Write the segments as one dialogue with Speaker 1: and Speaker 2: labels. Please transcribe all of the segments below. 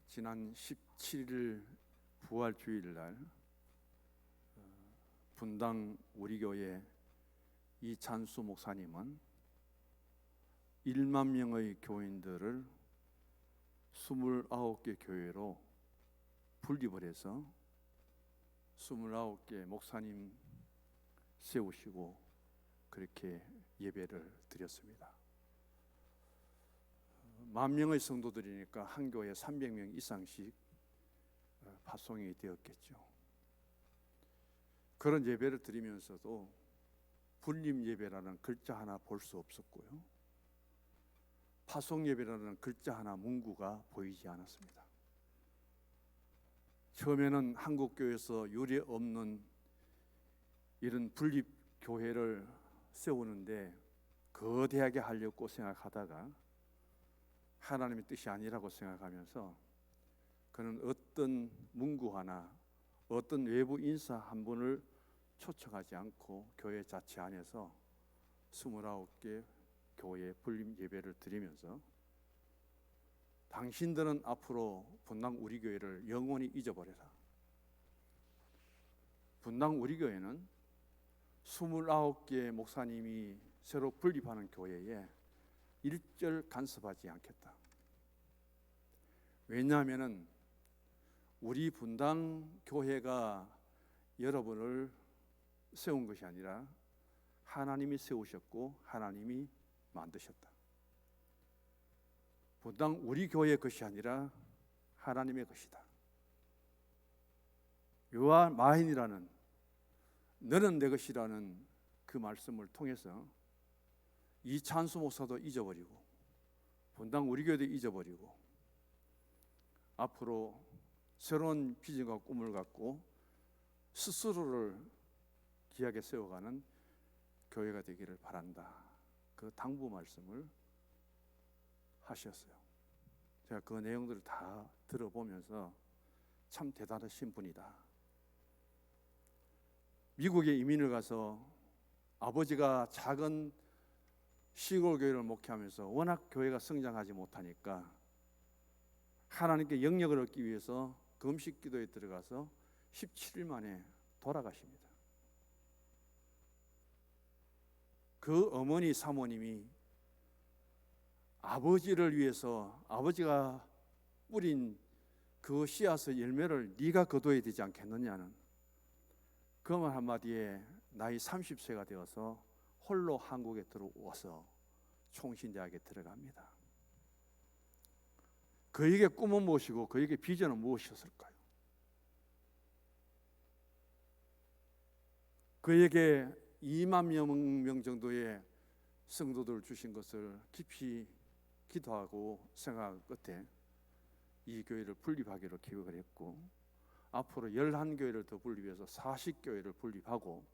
Speaker 1: 지난 17일 부활주일날 분당 우리 교회 이찬수 목사님은 1만 명의 교인들을 29개 교회로 분립을 해서 29개 목사님 세우시고 그렇게 예배를 드렸습니다. 10,000명의 성도들이니까 한 교회에 300명 이상씩 파송이 되었겠죠. 그런 예배를 드리면서도 분립 예배라는 글자 하나 볼 수 없었고요, 파송 예배라는 글자 하나 문구가 보이지 않았습니다. 처음에는 한국교회에서 유례 없는 이런 분립 교회를 세우는데 거대하게 하려고 생각하다가 하나님의 뜻이 아니라고 생각하면서 그는 어떤 문구 하나, 어떤 외부 인사 한 분을 초청하지 않고 교회 자체 안에서 29개 교회 분립 예배를 드리면서 당신들은 앞으로 분당 우리 교회를 영원히 잊어버려라. 분당 우리 교회는 29개 목사님이 새로 분립하는 교회에 일절 간섭하지 않겠다. 왜냐하면 우리 분당 교회가 여러분을 세운 것이 아니라 하나님이 세우셨고 하나님이 만드셨다. 분당 우리 교회의 것이 아니라 하나님의 것이다. 요한 마힌이라는 너는 내 것이라는 그 말씀을 통해서 이찬수 목사도 잊어버리고 분당 우리 교회도 잊어버리고 앞으로 새로운 비전과 꿈을 갖고 스스로를 귀하게 세워가는 교회가 되기를 바란다. 그 당부 말씀을 하셨어요. 제가 그 내용들을 다 들어보면서 참 대단하신 분이다. 미국에 이민을 가서 아버지가 작은 시골 교회를 목회하면서 워낙 교회가 성장하지 못하니까 하나님께 영역을 얻기 위해서 금식 기도에 들어가서 17일 만에 돌아가십니다. 그 어머니 사모님이 아버지를 위해서 아버지가 뿌린 그 씨앗의 열매를 네가 거둬야 되지 않겠느냐는 그 말 한마디에 나이 30세가 되어서 홀로 한국에 들어와서 총신대학에 들어갑니다. 그에게 꿈은 무엇이고 그에게 비전은 무엇이었을까요? 그에게 2만 명 정도의 성도들을 주신 것을 깊이 기도하고 생각 끝에 이 교회를 분립하기로 계획을 했고 앞으로 11교회를 더 분립해서 40교회를 분립하고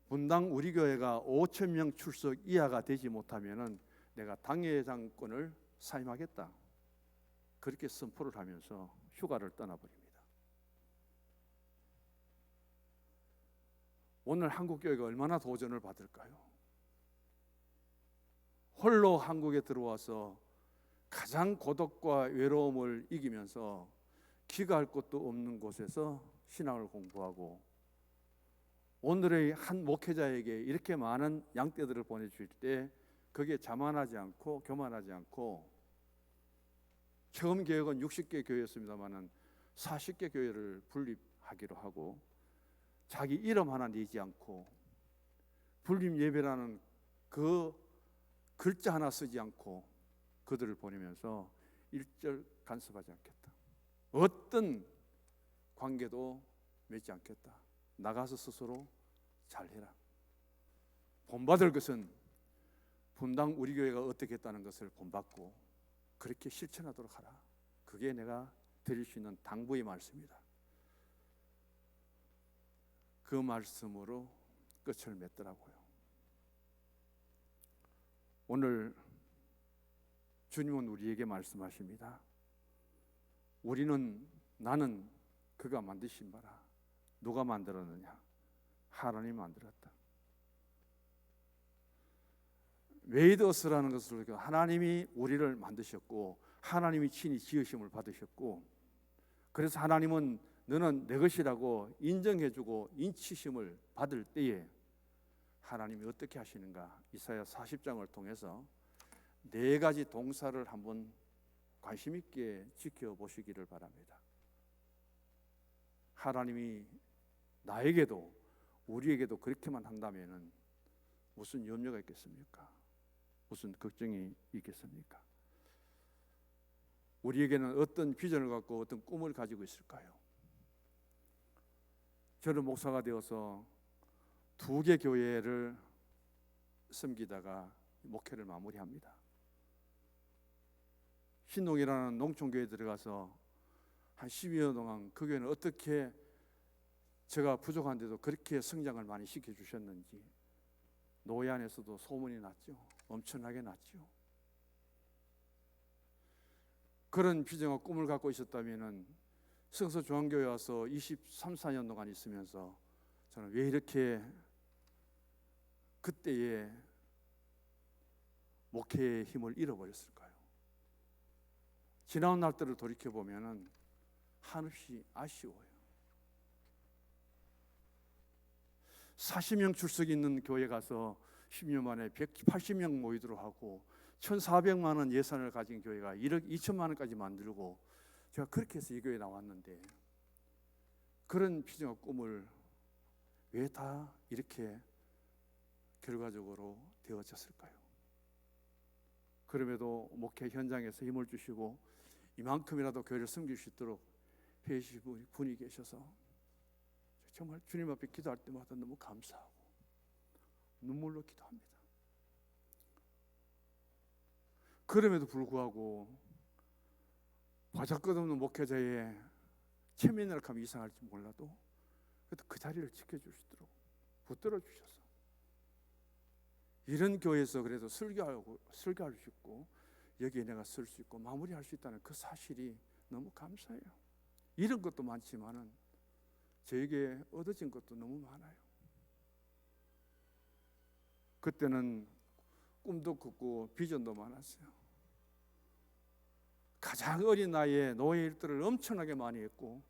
Speaker 1: 분당 우리 교회가 5,000명 출석 이하가 되지 못하면은 내가 당회장권을 사임하겠다. 그렇게 선포를 하면서 휴가를 떠나버립니다. 오늘 한국교회가 얼마나 도전을 받을까요? 홀로 한국에 들어와서 가장 고독과 외로움을 이기면서 귀가할 곳도 없는 곳에서 신앙을 공부하고 오늘의 한 목회자에게 이렇게 많은 양떼들을 보내줄 때 거기에 자만하지 않고 교만하지 않고 처음 계획은 60개 교회였습니다만 40개 교회를 분립하기로 하고 자기 이름 하나 내지 않고 분립 예배라는 그 글자 하나 쓰지 않고 그들을 보내면서 일절 간섭하지 않겠다. 어떤 관계도 맺지 않겠다. 나가서 스스로 잘해라. 본받을 것은 분당 우리 교회가 어떻게 했다는 것을 본받고 그렇게 실천하도록 하라. 그게 내가 드릴 수 있는 당부의 말씀이다. 그 말씀으로 끝을 맺더라고요. 오늘 주님은 우리에게 말씀하십니다. 나는 그가 만드신 바라. 누가 만들었느냐? 하나님이 만들었다. 웨이드어스라는 것을 하나님이 우리를 만드셨고 하나님이 친히 지으심을 받으셨고, 그래서 하나님은 너는 내 것이라고 인정해주고 인치심을 받을 때에 하나님이 어떻게 하시는가? 이사야 40장을 통해서 4가지 동사를 한번 관심 있게 지켜보시기를 바랍니다. 하나님이 나에게도 우리에게도 그렇게만 한다면 무슨 염려가 있겠습니까? 무슨 걱정이 있겠습니까? 우리에게는 어떤 비전을 갖고 어떤 꿈을 가지고 있을까요? 저는 목사가 되어서 2개 교회를 섬기다가 목회를 마무리합니다. 신동이라는 농촌교회에 들어가서 한 12년 동안 그 교회는 어떻게 제가 부족한데도 그렇게 성장을 많이 시켜주셨는지 노예 안에서도 소문이 났죠. 엄청나게 났죠. 그런 비전과 꿈을 갖고 있었다면 성서중앙교회 와서 23, 4년 동안 있으면서 저는 왜 이렇게 그때의 목회의 힘을 잃어버렸을까요? 지나온 날들을 돌이켜보면 한없이 아쉬워요. 40명 출석이 있는 교회 가서 10년 만에 180명 모이도록 하고 1,400만 원 예산을 가진 교회가 1억 2천만 원까지 만들고, 제가 그렇게 해서 이 교회에 나왔는데 그런 비전과 꿈을 왜 다 이렇게 결과적으로 되어졌을까요? 그럼에도 목회 현장에서 힘을 주시고 이만큼이라도 교회를 섬길 수 있도록 해주신 분이 계셔서 정말 주님 앞에 기도할 때마다 너무 감사하고 눈물로 기도합니다. 그럼에도 불구하고 바짝끝없는 목회자의 체면이라 하면 이상할지 몰라도 그래도 그 자리를 지켜줄 수 있도록 붙들어 주셔서 이런 교회에서 그래도 설교할 수 있고 여기에 내가 쓸 수 있고 마무리할 수 있다는 그 사실이 너무 감사해요. 이런 것도 많지만은 저에게 얻어진 것도 너무 많아요. 그때는 꿈도 컸고 비전도 많았어요. 가장 어린 나이에 노예 일들을 엄청나게 많이 했고,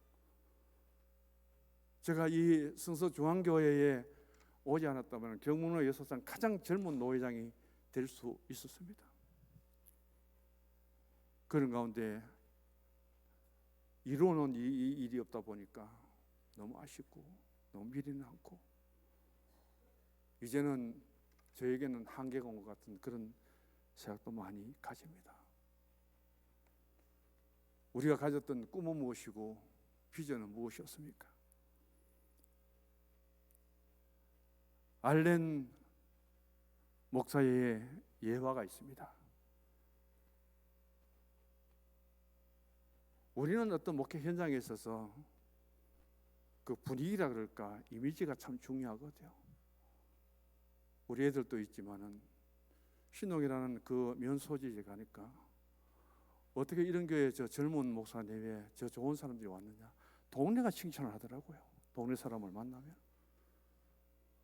Speaker 1: 제가 이 성서중앙교회에 오지 않았다면 경문호 여사상 가장 젊은 노회장이 될 수 있었습니다. 그런 가운데 이루어놓은 이 일이 없다 보니까 너무 아쉽고 너무 미리는 않고, 이제는 저에게는 한계가 온 것 같은 그런 생각도 많이 가집니다. 우리가 가졌던 꿈은 무엇이고 비전은 무엇이었습니까? 알렌 목사의 예화가 있습니다. 우리는 어떤 목회 현장에 있어서 그 분위기라 그럴까 이미지가 참 중요하거든요. 우리 애들도 있지만은 신동이라는 그 면소지에 가니까 어떻게 이런 교회에 저 젊은 목사님 외에 저 좋은 사람들이 왔느냐, 동네가 칭찬을 하더라고요. 동네 사람을 만나면.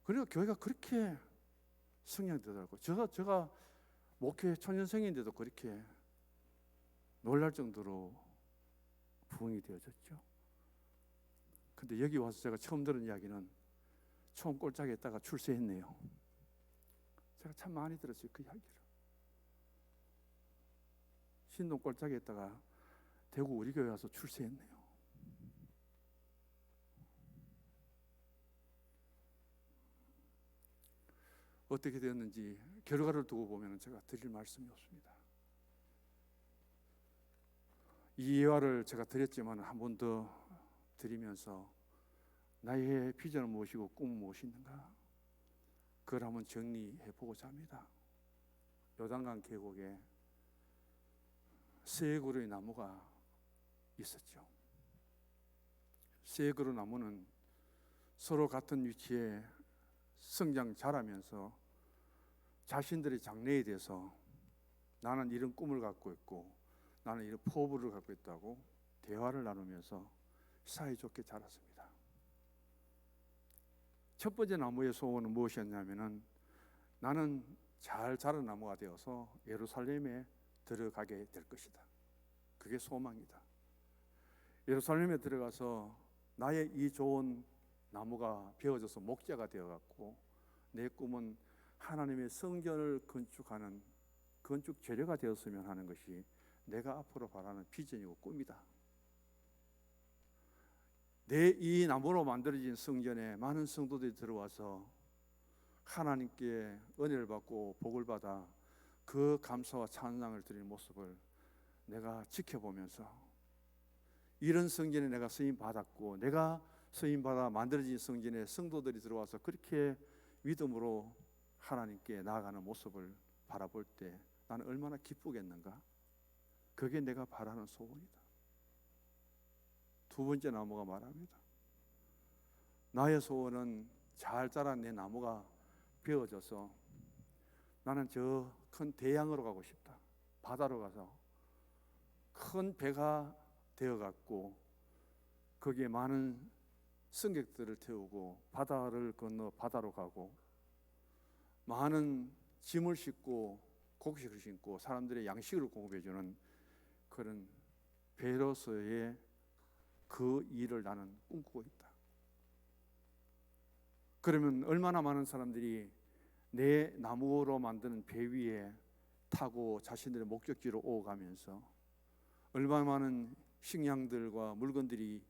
Speaker 1: 그리고 교회가 그렇게 성장되더라고요. 제가 목회 초년생인데도 그렇게 놀랄 정도로 부흥이 되어졌죠. 근데 여기 와서 제가 처음 들은 이야기는 처음 꼴짝에 있다가 출세했네요. 제가 참 많이 들었어요, 그 이야기를. 신동 꼴짝에 있다가 대구 우리 교회 와서 출세했네요. 어떻게 되었는지 결과를 두고 보면 제가 드릴 말씀이 없습니다. 이 예화를 제가 드렸지만 한 번 더 드리면서 나의 비전은 무엇이고 꿈은 무엇인가, 그걸 한번 정리해 보고자 합니다. 요단강 계곡에 세 그루의 나무가 있었죠. 세 그루 나무는 서로 같은 위치에 성장 자라면서 자신들의 장래에 대해서 나는 이런 꿈을 갖고 있고 나는 이런 포부를 갖고 있다고 대화를 나누면서 사이좋게 자랐습니다. 첫 번째 나무의 소원은 무엇이었냐면은 나는 잘 자란 나무가 되어서 예루살렘에 들어가게 될 것이다. 그게 소망이다. 예루살렘에 들어가서 나의 이 좋은 나무가 베어져서 목재가 되어갖고 내 꿈은 하나님의 성전을 건축하는 건축 재료가 되었으면 하는 것이 내가 앞으로 바라는 비전이고 꿈이다. 내 이 나무로 만들어진 성전에 많은 성도들이 들어와서 하나님께 은혜를 받고 복을 받아 그 감사와 찬양을 드리는 모습을 내가 지켜보면서 이런 성전에 내가 쓰임 받았고 내가 쓰임 받아 만들어진 성전에 성도들이 들어와서 그렇게 믿음으로 하나님께 나아가는 모습을 바라볼 때 나는 얼마나 기쁘겠는가. 그게 내가 바라는 소원이다. 두 번째 나무가 말합니다. 나의 소원은 잘 자란 내 나무가 베어져서 나는 저 큰 대양으로 가고 싶다. 바다로 가서 큰 배가 되어갖고 거기에 많은 승객들을 태우고 바다를 건너 바다로 가고 많은 짐을 싣고 곡식을 심고 사람들의 양식을 공급해주는 그런 배로서의 그 일을 나는 꿈꾸고 있다. 그러면 얼마나 많은 사람들이 내 나무로 만드는 배 위에 타고 자신들의 목적지로 오가면서 얼마나 많은 식량들과 물건들이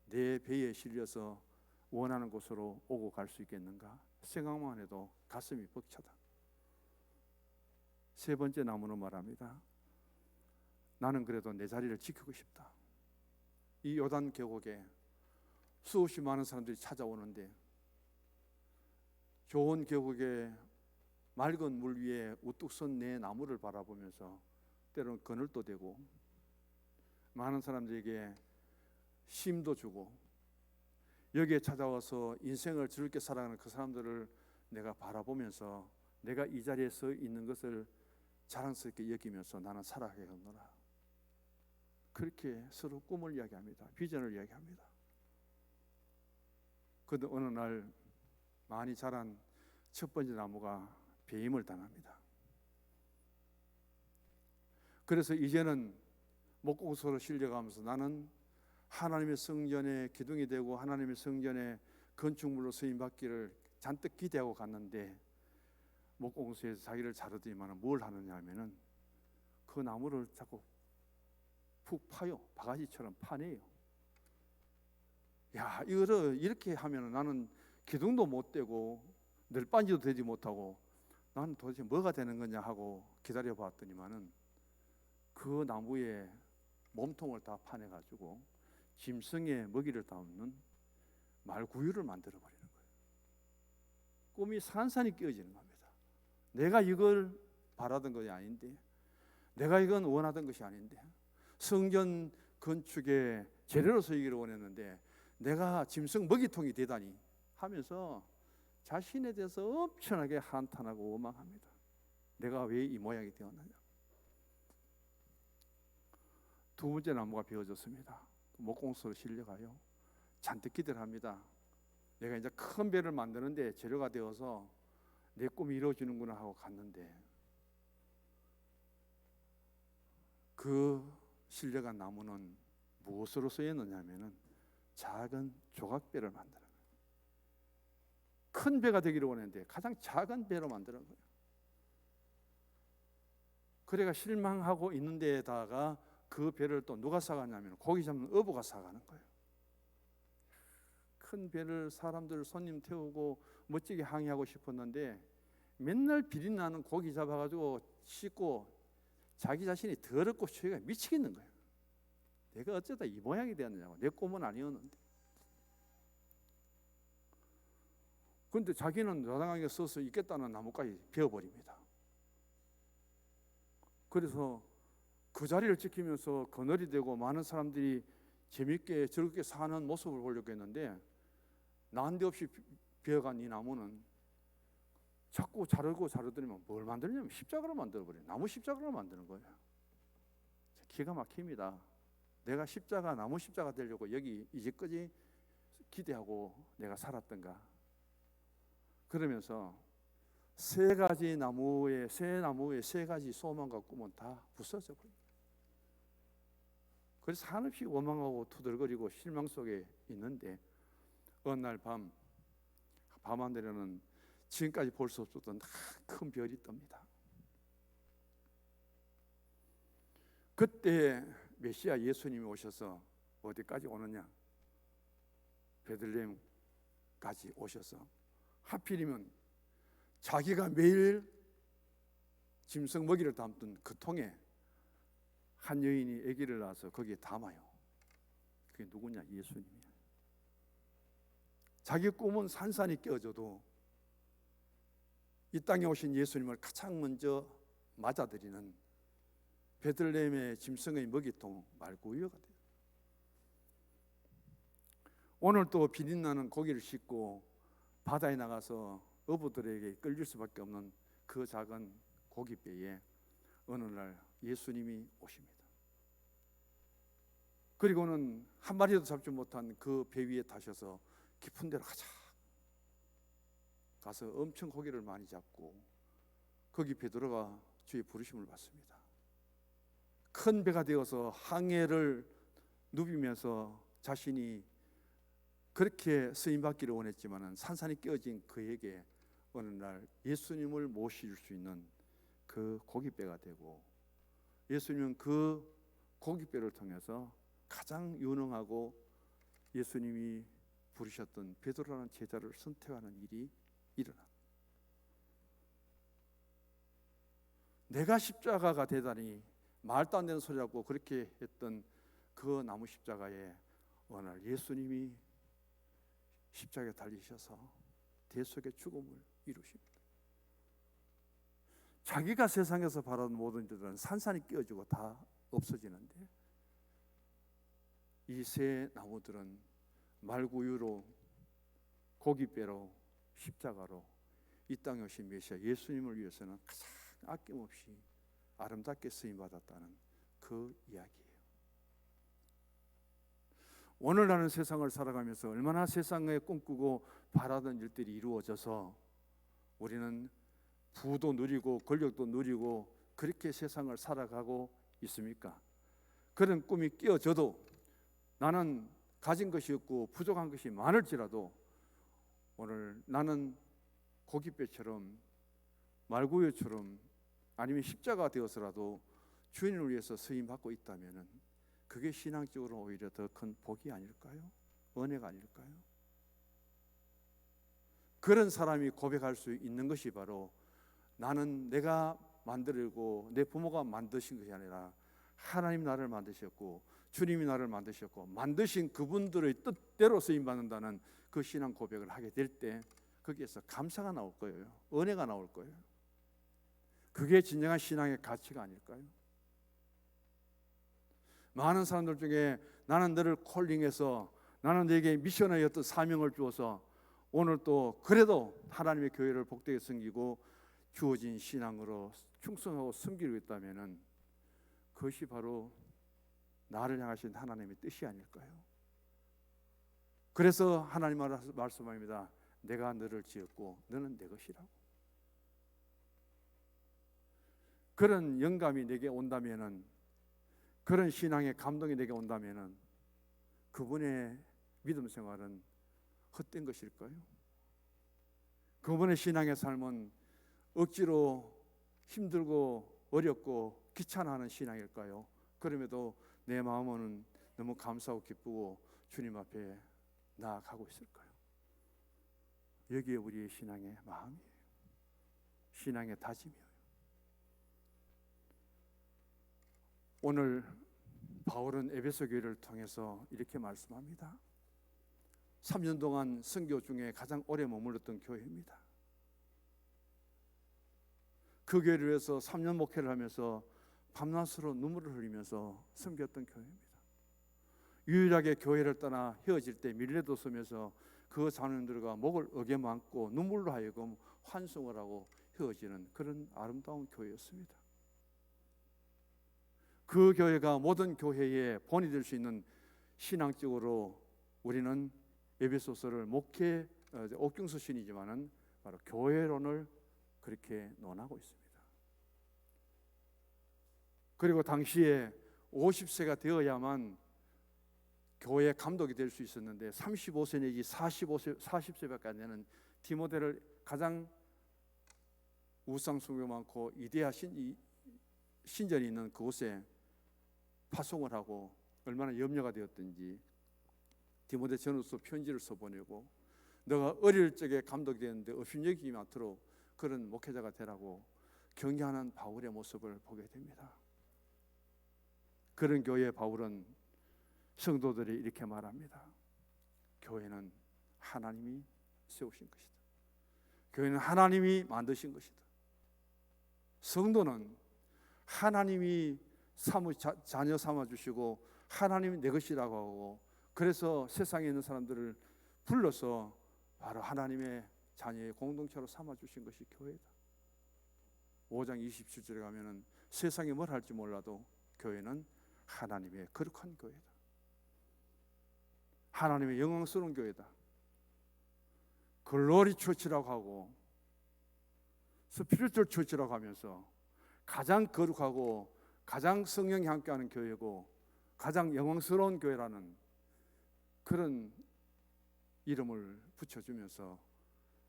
Speaker 1: 내 배에 실려서 원하는 곳으로 오고 갈 수 있겠는가. 생각만 해도 가슴이 벅차다. 세 번째 나무는 말합니다. 나는 그래도 내 자리를 지키고 싶다. 이 요단 계곡에 수없이 많은 사람들이 찾아오는데 좋은 계곡에 맑은 물 위에 우뚝 선 내 나무를 바라보면서 때로는 그늘도 되고 많은 사람들에게 힘도 주고 여기에 찾아와서 인생을 즐겁게 살아가는 그 사람들을 내가 바라보면서 내가 이 자리에 서 있는 것을 자랑스럽게 여기면서 나는 살아가겠노라. 그렇게 서로 꿈을 이야기합니다. 비전을 이야기합니다. 그런데 어느 날 많이 자란 첫 번째 나무가 배임을 당합니다. 그래서 이제는 목공소로 실려가면서 나는 하나님의 성전의 기둥이 되고 하나님의 성전의 건축물로 쓰임받기를 잔뜩 기대하고 갔는데 목공소에서 자기를 자르더니만 뭘 하느냐 하면은 그 나무를 자꾸 푹 파요. 바가지처럼 파내요. 야, 이거를 이렇게 하면 나는 기둥도 못 되고 널빤지도 되지 못하고 나는 도대체 뭐가 되는 거냐 하고 기다려 봤더니만은 그 나무에 몸통을 다 파내가지고 짐승의 먹이를 담는 말구유를 만들어 버리는 거예요. 꿈이 산산이 깨어지는 겁니다. 내가 이걸 바라던 것이 아닌데, 내가 이건 원하던 것이 아닌데, 성전 건축의 재료로 쓰이기를 원했는데 내가 짐승 먹이통이 되다니 하면서 자신에 대해서 엄청나게 한탄하고 원망합니다. 내가 왜 이 모양이 되었느냐. 두 번째 나무가 베어졌습니다. 목공소로 실려가요. 잔뜩 기대를 합니다. 내가 이제 큰 배를 만드는데 재료가 되어서 내 꿈이 이루어지는구나 하고 갔는데 그 실려간 나무는 무엇으로 쓰였느냐 하면은 작은 조각배를 만드는 거예요. 큰 배가 되기를 원했는데 가장 작은 배로 만드는 거예요. 그래가 실망하고 있는 데에다가 그 배를 또 누가 사가냐면 고기 잡는 어부가 사가는 거예요. 큰 배를 사람들 손님 태우고 멋지게 항해하고 싶었는데 맨날 비린나는 고기 잡아가지고 씻고 자기 자신이 더럽고 추위가 미치겠는 거예요. 내가 어쩌다 이 모양이 되었느냐고. 내 꿈은 아니었는데. 그런데 자기는 나당하게 서서 있겠다는 나무까지 베어버립니다. 그래서 그 자리를 지키면서 그늘이 되고 많은 사람들이 재밌게 즐겁게 사는 모습을 보려고 했는데 난데없이 베어간 이 나무는 자꾸 자르더니만 뭘 만들냐면 십자가를 만들어버려요. 나무 십자가를 만드는 거예요. 기가 막힙니다. 내가 십자가, 나무 십자가 되려고 여기 이제까지 기대하고 내가 살았던가. 그러면서 새 나무의 세 가지 소망과 꿈은 다 부서져 버립니다. 그래서 한없이 원망하고 투덜거리고 실망 속에 있는데 어느 날 밤하늘에는 지금까지 볼 수 없었던 큰 별이 뜹니다. 그때 메시아 예수님이 오셔서 어디까지 오느냐? 베들레헴까지 오셔서 하필이면 자기가 매일 짐승 먹이를 담던 그 통에 한 여인이 아기를 낳아서 거기에 담아요. 그게 누구냐? 예수님이야. 자기 꿈은 산산이 깨어져도 이 땅에 오신 예수님을 가장 먼저 맞아들이는 베들레헴의 짐승의 먹이통 말구유가 돼요. 오늘 또 비린나는 고기를 싣고 바다에 나가서 어부들에게 끌릴 수밖에 없는 그 작은 고깃배에 어느 날 예수님이 오십니다. 그리고는 한 마리도 잡지 못한 그 배 위에 타셔서 깊은 데로 가서 엄청 고기를 많이 잡고 거기 베드로가 주의 부르심을 받습니다. 큰 배가 되어서 항해를 누비면서 자신이 그렇게 쓰임받기를 원했지만 산산이 깨어진 그에게 어느 날 예수님을 모실 수 있는 그 고깃배가 되고, 예수님은 그 고깃배를 통해서 가장 유능하고 예수님이 부르셨던 베드로라는 제자를 선택하는 일이 일어나. 내가 십자가가 되다니 말도 안 되는 소리라고 그렇게 했던 그 나무 십자가에 어느 날 예수님이 십자가에 달리셔서 대속의 죽음을 이루십니다. 자기가 세상에서 바라는 모든 일들은 산산이 끼어지고 다 없어지는데 이 세 나무들은 말구유로, 고깃배로, 십자가로 이 땅에 오신 메시아 예수님을 위해서는 가장 아낌없이 아름답게 쓰임받았다는 그 이야기예요. 오늘날은 세상을 살아가면서 얼마나 세상에 꿈꾸고 바라던 일들이 이루어져서 우리는 부도 누리고 권력도 누리고 그렇게 세상을 살아가고 있습니까? 그런 꿈이 끼어져도 나는 가진 것이 없고 부족한 것이 많을지라도 오늘 나는 고깃배처럼 말구유처럼 아니면 십자가 되어서라도 주인을 위해서 쓰임받고 있다면 그게 신앙적으로 오히려 더 큰 복이 아닐까요? 은혜가 아닐까요? 그런 사람이 고백할 수 있는 것이 바로 나는 내가 만들고 내 부모가 만드신 것이 아니라 하나님 나를 만드셨고 주님이 나를 만드셨고 만드신 그분들의 뜻대로 쓰임받는다는 그 신앙 고백을 하게 될 때 거기에서 감사가 나올 거예요. 은혜가 나올 거예요. 그게 진정한 신앙의 가치가 아닐까요? 많은 사람들 중에 나는 너를 콜링해서 나는 너에게 미션의 어떤 사명을 주어서 오늘 또 그래도 하나님의 교회를 복되게 섬기고 주어진 신앙으로 충성하고 섬기고 있다면 그것이 바로 나를 향하신 하나님의 뜻이 아닐까요? 그래서 하나님 말씀합니다. 내가 너를 지었고 너는 내 것이라고. 그런 영감이 내게 온다면은, 그런 신앙의 감동이 내게 온다면은 그분의 믿음 생활은 헛된 것일까요? 그분의 신앙의 삶은 억지로 힘들고 어렵고 귀찮아하는 신앙일까요? 그럼에도 내 마음은 너무 감사하고 기쁘고 주님 앞에 나아가고 있을까요? 여기에 우리의 신앙의 마음이에요. 신앙의 다짐이에요. 오늘 바울은 에베소 교회를 통해서 이렇게 말씀합니다. 3년 동안 선교 중에 가장 오래 머물렀던 교회입니다. 그 교회를 위해서 3년 목회를 하면서 밤낮으로 눈물을 흘리면서 섬겼던 교회입니다. 유일하게 교회를 떠나 헤어질 때 밀레도 서면서 그 자녀들과 목을 어겨 안고 눈물로 하여금 환송을 하고 헤어지는 그런 아름다운 교회였습니다. 그 교회가 모든 교회의 본이 될 수 있는 신앙적으로 우리는 에베소서를 목회 옥중서신이지만은 바로 교회론을 그렇게 논하고 있습니다. 그리고 당시에 50세가 되어야만 교회 감독이 될 수 있었는데 35세 내지 40세밖에 안 되는 디모데를 가장 우상숭배 많고 이데아 신전이 있는 그곳에 파송을 하고 얼마나 염려가 되었든지 디모데 전후서 편지를 써보내고 너가 어릴 적에 감독이 되었는데 업신여기지 않도록 그런 목회자가 되라고 격려하는 바울의 모습을 보게 됩니다. 그런 교회의 바울은 성도들이 이렇게 말합니다. 교회는 하나님이 세우신 것이다. 교회는 하나님이 만드신 것이다. 성도는 하나님이 자녀 삼아주시고 하나님이 내 것이라고 하고, 그래서 세상에 있는 사람들을 불러서 바로 하나님의 자녀의 공동체로 삼아주신 것이 교회다. 5장 27절에 가면은 세상이 뭘 할지 몰라도 교회는 하나님의 거룩한 교회다. 하나님의 영광스러운 교회다. 글로리 처치라고 하고 스피리추얼 처치라고 하면서 가장 거룩하고 가장 성령이 함께하는 교회고 가장 영광스러운 교회라는 그런 이름을 붙여주면서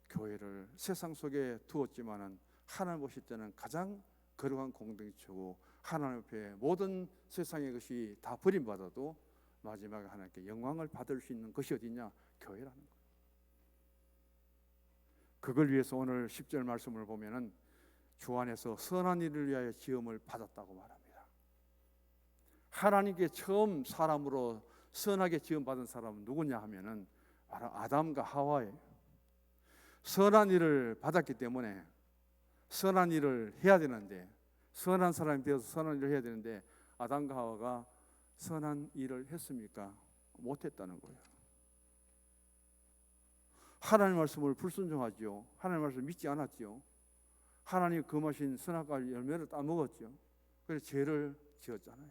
Speaker 1: 교회를 세상 속에 두었지만은 하나님 보실 때는 가장 거룩한 공동체고 하나님 앞에 모든 세상의 것이 다 버림받아도 마지막에 하나님께 영광을 받을 수 있는 것이 어디냐? 교회라는 거예요. 그걸 위해서 오늘 10절 말씀을 보면은 주 안에서 선한 일을 위하여 지음을 받았다고 말합니다. 하나님께 처음 사람으로 선하게 지음 받은 사람은 누구냐 하면은 바로 아담과 하와예요. 선한 일을 받았기 때문에 선한 일을 해야 되는데, 선한 사람이 되어서 선한 일을 해야 되는데 아담과 하와가 선한 일을 했습니까? 못했다는 거예요. 하나님 말씀을 불순종하지요. 하나님 말씀을 믿지 않았지요. 하나님 금하신 선악과 열매를 따먹었죠. 그래서 죄를 지었잖아요.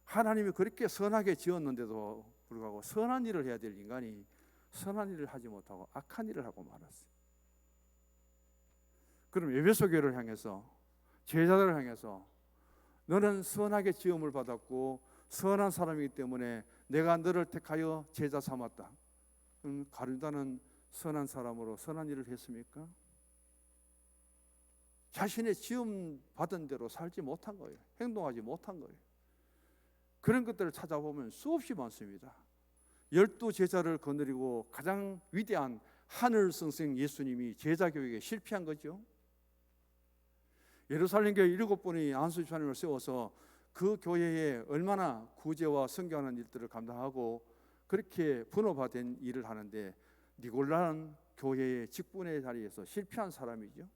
Speaker 1: 하나님이 그렇게 선하게 지었는데도 불구하고 선한 일을 해야 될 인간이 선한 일을 하지 못하고 악한 일을 하고 말았어요. 그럼 에베소 교회를 향해서, 제자들을 향해서 너는 선하게 지음을 받았고 선한 사람이기 때문에 내가 너를 택하여 제자 삼았다. 가룟유다는 선한 사람으로 선한 일을 했습니까? 자신의 지음 받은 대로 살지 못한 거예요. 행동하지 못한 거예요. 그런 것들을 찾아보면 수없이 많습니다. 12제자를 거느리고 가장 위대한 하늘 선생 예수님이 제자 교육에 실패한 거죠. 예루살렘 교회 7분이 안수 집사님을 세워서 그 교회에 얼마나 구제와 선교하는 일들을 감당하고 그렇게 분업화된 일을 하는데 니골라는 교회의 직분의 자리에서 실패한 사람이죠.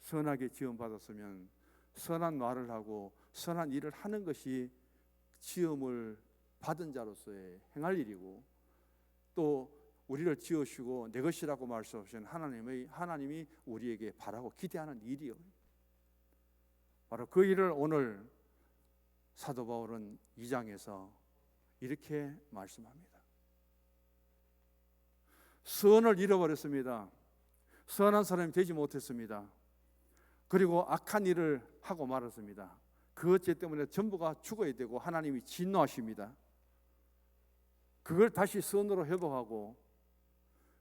Speaker 1: 선하게 지음받았으면 선한 말을 하고 선한 일을 하는 것이 지음을 받은 자로서의 행할 일이고, 또 우리를 지으시고 내 것이라고 말씀하신 하나님이 우리에게 바라고 기대하는 일이요. 바로 그 일을 오늘 사도 바울은 2장에서 이렇게 말씀합니다. 선을 잃어버렸습니다. 선한 사람이 되지 못했습니다. 그리고 악한 일을 하고 말았습니다. 그 죄 때문에 전부가 죽어야 되고 하나님이 진노하십니다. 그걸 다시 선으로 회복하고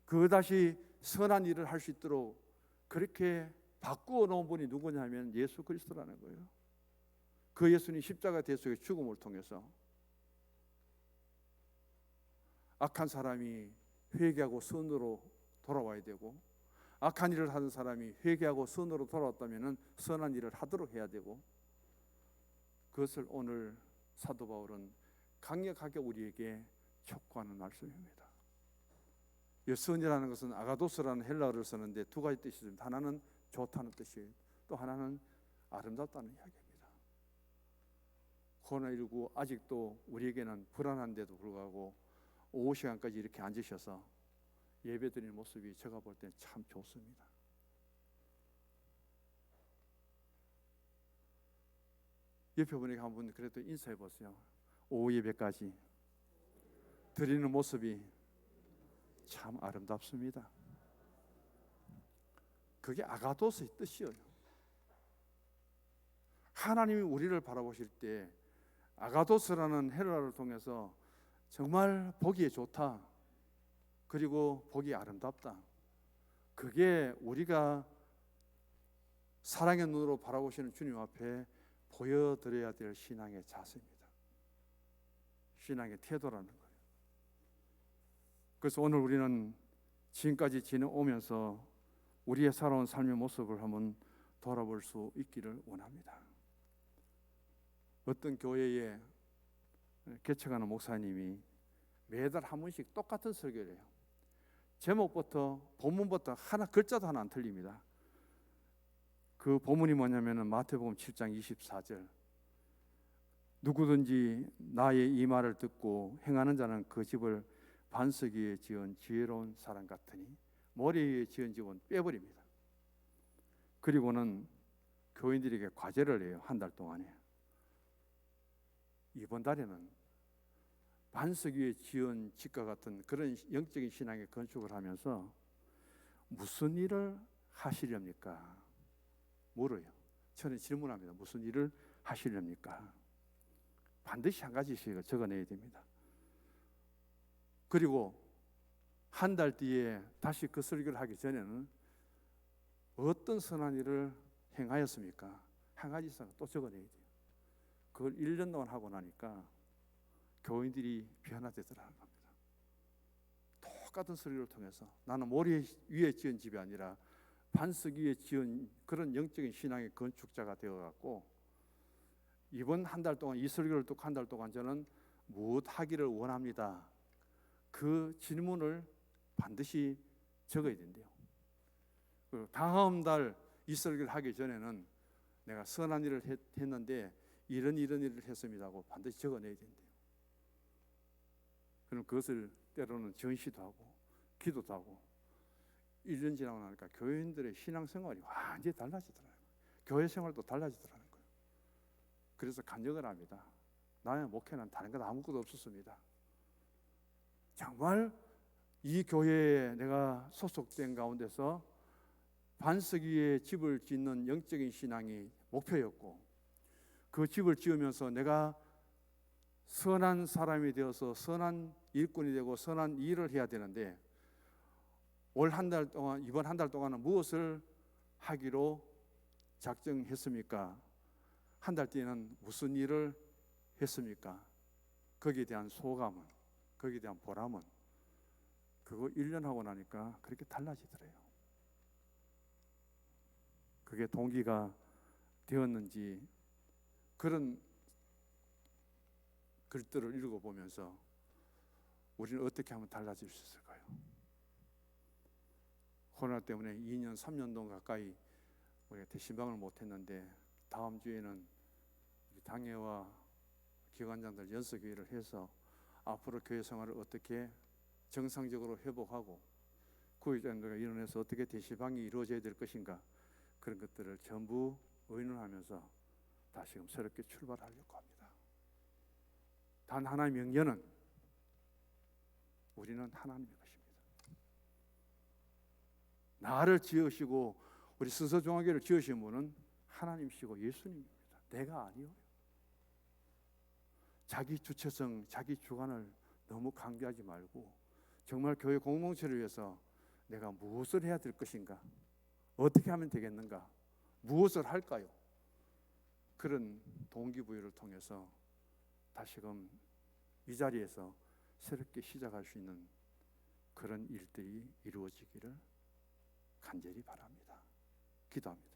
Speaker 1: 그 다시 선한 일을 할 수 있도록 그렇게 바꾸어 놓은 분이 누구냐면 예수 그리스도라는 거예요. 그 예수님 십자가 대속의 죽음을 통해서 악한 사람이 회개하고 선으로 돌아와야 되고, 악한 일을 하는 사람이 회개하고 선으로 돌아왔다면 선한 일을 하도록 해야 되고, 그것을 오늘 사도 바울은 강력하게 우리에게 촉구하는 말씀입니다. 이 선이라는 것은 아가도스라는 헬라어를 쓰는데 두 가지 뜻이 있습니다. 하나는 좋다는 뜻이에요. 또 하나는 아름답다는 이야기입니다. 코로나19 아직도 우리에게는 불안한데도 불구하고 오후 시간까지 이렇게 앉으셔서 예배드리는 모습이 제가 볼 때는 참 좋습니다. 옆에 분에게 한번 그래도 인사해 보세요. 오후 예배까지 드리는 모습이 참 아름답습니다. 그게 아가도스의 뜻이에요. 하나님이 우리를 바라보실 때 아가도스라는 헬라를 통해서 정말 보기에 좋다, 그리고 보기 아름답다, 그게 우리가 사랑의 눈으로 바라보시는 주님 앞에 보여드려야 될 신앙의 자세입니다. 신앙의 태도라는 거예요. 그래서 오늘 우리는 지금까지 지내오면서 우리의 살아온 삶의 모습을 한번 돌아볼 수 있기를 원합니다. 어떤 교회에 개척하는 목사님이 매달 한 번씩 똑같은 설교를 해요. 제목부터 본문부터 하나, 글자도 하나 안 틀립니다. 그 본문이 뭐냐면은 마태복음 7장 24절. 누구든지 나의 이 말을 듣고 행하는 자는 그 집을 반석 위에 지은 지혜로운 사람 같으니 모래 위에 지은 집은 빼버립니다. 그리고는 교인들에게 과제를 해요. 한 달 동안에. 이번 달에는 반석 위에 지은 집과 같은 그런 영적인 신앙의 건축을 하면서 무슨 일을 하시렵니까? 물어요. 저는 질문합니다. 무슨 일을 하시렵니까? 반드시 한 가지씩 적어내야 됩니다. 그리고 한 달 뒤에 다시 그 설교를 하기 전에는 어떤 선한 일을 행하였습니까? 한 가지 이상 또 적어내야 돼요. 그걸 1년 동안 하고 나니까 교인들이 변화되더라는 겁니다. 똑같은 설교를 통해서 나는 모래 위에 지은 집이 아니라 반석 위에 지은 그런 영적인 신앙의 건축자가 되어갖고 이번 한 달 동안 이 설교를 듣고 한 달 동안 저는 무엇 하기를 원합니다. 그 질문을 반드시 적어야 된대요. 다음 달 이 설교를 하기 전에는 내가 선한 일을 했는데 이런 일을 했습니다 하고 반드시 적어내야 된대요. 그럼 그것을 때로는 전시도 하고 기도도 하고 1년 지나고 나니까 교인들의 신앙생활이 완전히 달라지더라고요. 교회 생활도 달라지더라는 거예요. 그래서 간증을 합니다. 나의 목회는 다른 것 아무것도 없었습니다. 정말 이 교회에 내가 소속된 가운데서 반석 위에 집을 짓는 영적인 신앙이 목표였고 그 집을 지으면서 내가 선한 사람이 되어서 선한 일꾼이 되고 선한 일을 해야 되는데 올 한 달 동안, 이번 한 달 동안은 무엇을 하기로 작정했습니까? 한 달 뒤에는 무슨 일을 했습니까? 거기에 대한 소감은, 거기에 대한 보람은 그거 1년 하고 나니까 그렇게 달라지더래요. 그게 동기가 되었는지 그런 글들을 읽어보면서 우리는 어떻게 하면 달라질 수 있을까요? 코로나 때문에 2년, 3년 동안 가까이 우리가 대신방을 못했는데 다음 주에는 당회와 기관장들 연석회의를 해서 앞으로 교회 생활을 어떻게 정상적으로 회복하고 구의장들과 의논해서 어떻게 대시방이 이루어져야 될 것인가 그런 것들을 전부 의논하면서 다시금 새롭게 출발하려고 합니다. 단 하나의 명제는 우리는 하나님의 것입니다. 나를 지으시고 우리 순서중앙교회를 지으신 분은 하나님이시고 예수님입니다. 내가 아니요. 자기 주체성, 자기 주관을 너무 강조하지 말고 정말 교회 공동체를 위해서 내가 무엇을 해야 될 것인가? 어떻게 하면 되겠는가? 무엇을 할까요? 그런 동기부여를 통해서 다시금 이 자리에서 새롭게 시작할 수 있는 그런 일들이 이루어지기를 간절히 바랍니다. 기도합니다.